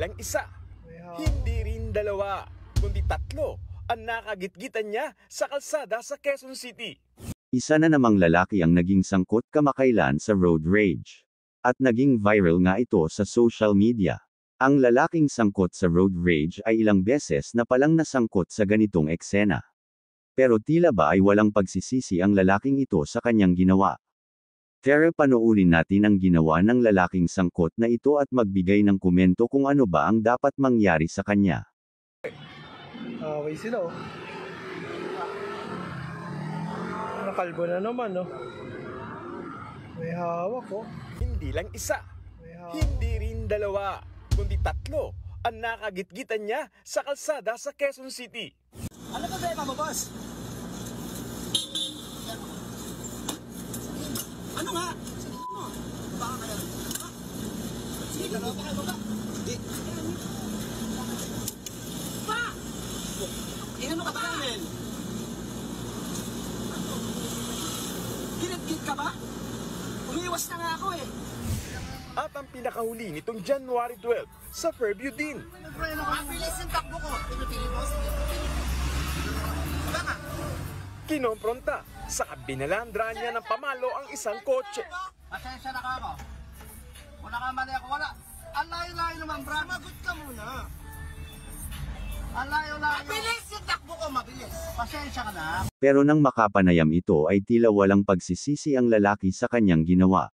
lang isa, hindi rin dalawa, kundi tatlo ang nakagitgitan niya sa kalsada sa Quezon City. Isa na namang lalaki ang naging sangkot kamakailan sa road rage. At naging viral nga ito sa social media. Ang lalaking sangkot sa road rage ay ilang beses na palang nasangkot sa ganitong eksena. Pero tila ba ay walang pagsisisi ang lalaking ito sa kanyang ginawa. Tara panoorin natin ang ginawa ng lalaking sangkot na ito at magbigay ng komento kung ano ba ang dapat mangyari sa kanya. Away sila oh. Nakalbo na naman oh. May hawak oh. Hindi lang isa, hindi rin dalawa, kundi tatlo ang nakagitgitan niya sa kalsada sa Quezon City. Ano ba ba mo, boss? Ano nga? Sige mo. Baka kaya. Sige ka ba kayo ba? Di. Pa! Inano ka ba namin? Ginit-git ka ba? Umiwas na nga ako eh. At ang pinakahuli nitong January 12 sa Fairview din. Mabilis yung takbo ko. Pinipili mo. Baka. Kinompronta sa kabinalandra niya ng pamalo ang isang kotse. Pasensya na ka ako. Wala ka mali ako. Wala. Ang layo-layo naman, bro. Magot ka muna. Ang layo-layo. Mabilis yung takbo ko, mabilis. Pasensya ka na. Pero nang makapanayam ito ay tila walang pagsisisi ang lalaki sa kanyang ginawa.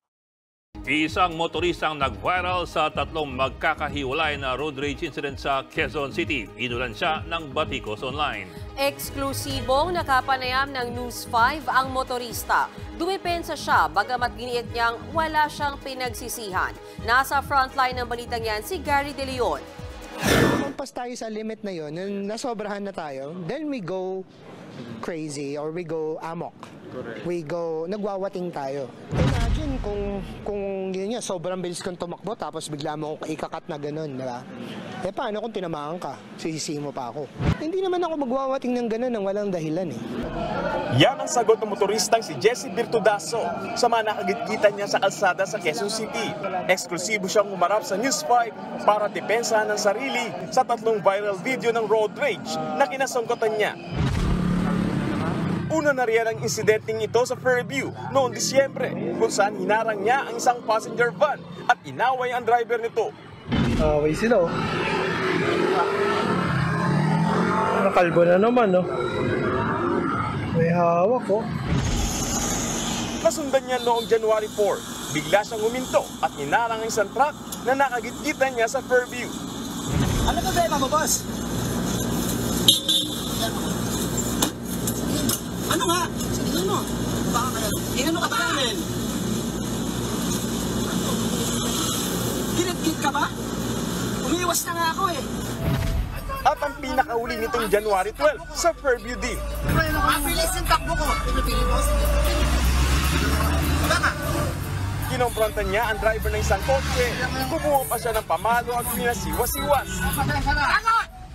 Isang motoristang nag-viral sa tatlong magkakahiwalay na road rage incident sa Quezon City. Inulan siya ng Batikos Online. Eksklusibong nakapanayam ng News 5 ang motorista. Dumepensa siya bagamat giniit niyang wala siyang pinagsisihan. Nasa frontline ng balitang yan si Gary De Leon. Pampas tayo sa limit na yun, nasobrahan na tayo, then we go crazy or we go amok. Correct. We go, nagwawating tayo. Imagine kung yun nga, sobrang bilis kong tumakbo tapos bigla mo akong ikakat na gano'n, di ba? Eh paano kung tinamaan ka? Sisisi mo pa ako. Hindi naman ako magwawating ng gano'n nang walang dahilan eh. Yan ang sagot ng motoristang si Jesse Virtudaso sa mga nakagitgitan niya sa kalsada sa Quezon City. Eksklusibo siyang umarap sa News 5 para depensahan ng sarili sa tatlong viral video ng road rage na kinasangkutan niya. Una na riyan ang insidenteng ito sa Fairview noong Disyembre kung saan hinarang niya ang isang passenger van at inaway ang driver nito. Away sila oh. Nakalbo na naman oh. May hawak oh. Nasundan niya noong January 4. Bigla siyang huminto at hinarang ang isang truck na nakagitgitan niya sa Fairview. Ano ba ba mo, boss? Ano nga? Sige mo. Baka kaya. Inano ka ba namin? Ginit-git ka ba? Umiwas na nga ako eh. At ang pinakahuli nitong January 12 sa Fairview din. Mabilis yung takbo ko. Pinipili mo. Baka. Kinompronta niya ang driver ng isang kotse. Kumuha pa siya ng pamalo at pinasiwas-iwas. Pasensya na.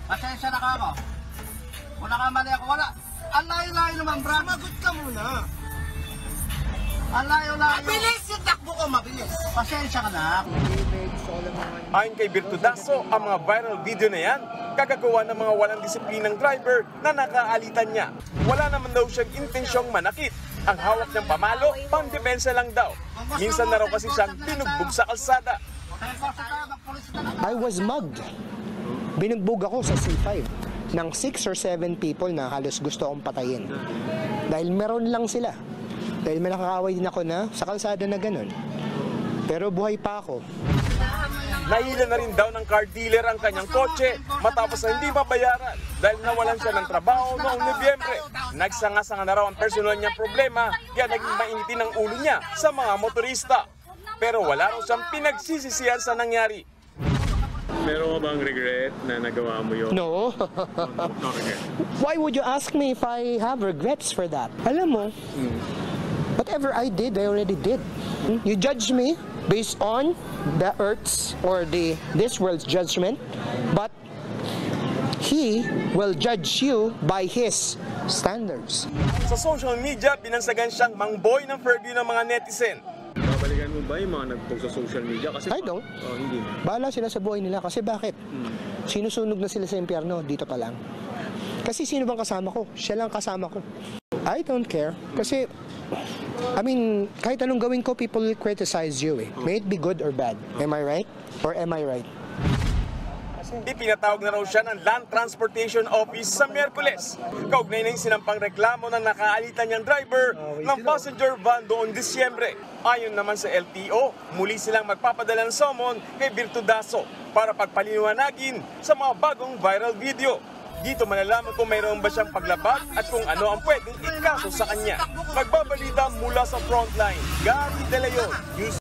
Pasensya na ka ako. Wala ka mali ako. Wala. Ang layo-layo naman, bro. Magot ka muna. Ang layo-layo. Mabilis yung takbo ko, mabilis. Pasensya ka na. Ayon kay Virtudaso, ang mga viral video na yan, kagagawa ng mga walang disiplinang driver na nakaalitan niya. Wala naman daw siyang intensyong manakit. Ang hawak ng pamalo, pang-depensa lang daw. Minsan na raw kasi siyang binugbog sa kalsada. I was mugged. Binugbog ako sa C5 ng 6 or 7 people na halos gusto akong patayin. Dahil meron lang sila. Dahil may nakakaway din ako na sa kalsada na ganun. Pero buhay pa ako. Nahila na rin daw ng car dealer ang kanyang kotse matapos na hindi mabayaran dahil nawalan siya ng trabaho noong Nobyembre. Nagsanga-sanga na raw ang personal niyang problema kaya naging mainitin ang ulo niya sa mga motorista. Pero wala raw siyang pinagsisisihan sa nangyari. Meron ka bang regret na nagawa mo yun? No. No regret. Why would you ask me if I have regrets for that? Alam mo, whatever I did, I already did. You judge me based on the earth's or this world's judgment, but He will judge you by His standards. Sa social media, binansagan siyang mangboy ng Fairview ng mga netizen. Babalikan mo mo ba yung mga nag-post sa social media? Kasi I don't. Oh, hindi. Bahala sila sa buhay nila. Kasi bakit? Sinusunog na sila sa impyerno, dito pa lang. Kasi sino bang kasama ko? Siya lang kasama ko. I don't care. Kasi, I mean, kahit anong gawin ko, people will criticize you eh. May it be good or bad. Am I right? Or am I right? Ipinatawag na raw siya ng Land Transportation Office sa Miyerkules. Kaugnay na yung sinampang reklamo ng nakaalitan niyang driver ng passenger van doon Disyembre. Ayon naman sa LTO, muli silang magpapadala ng summon kay Virtudaso para pagpaliwanagin sa mga bagong viral video. Dito malalaman kung mayroon ba siyang paglabag at kung ano ang pwedeng ikaso sa kanya. Magbabalita mula sa frontline, Gary De Leon, News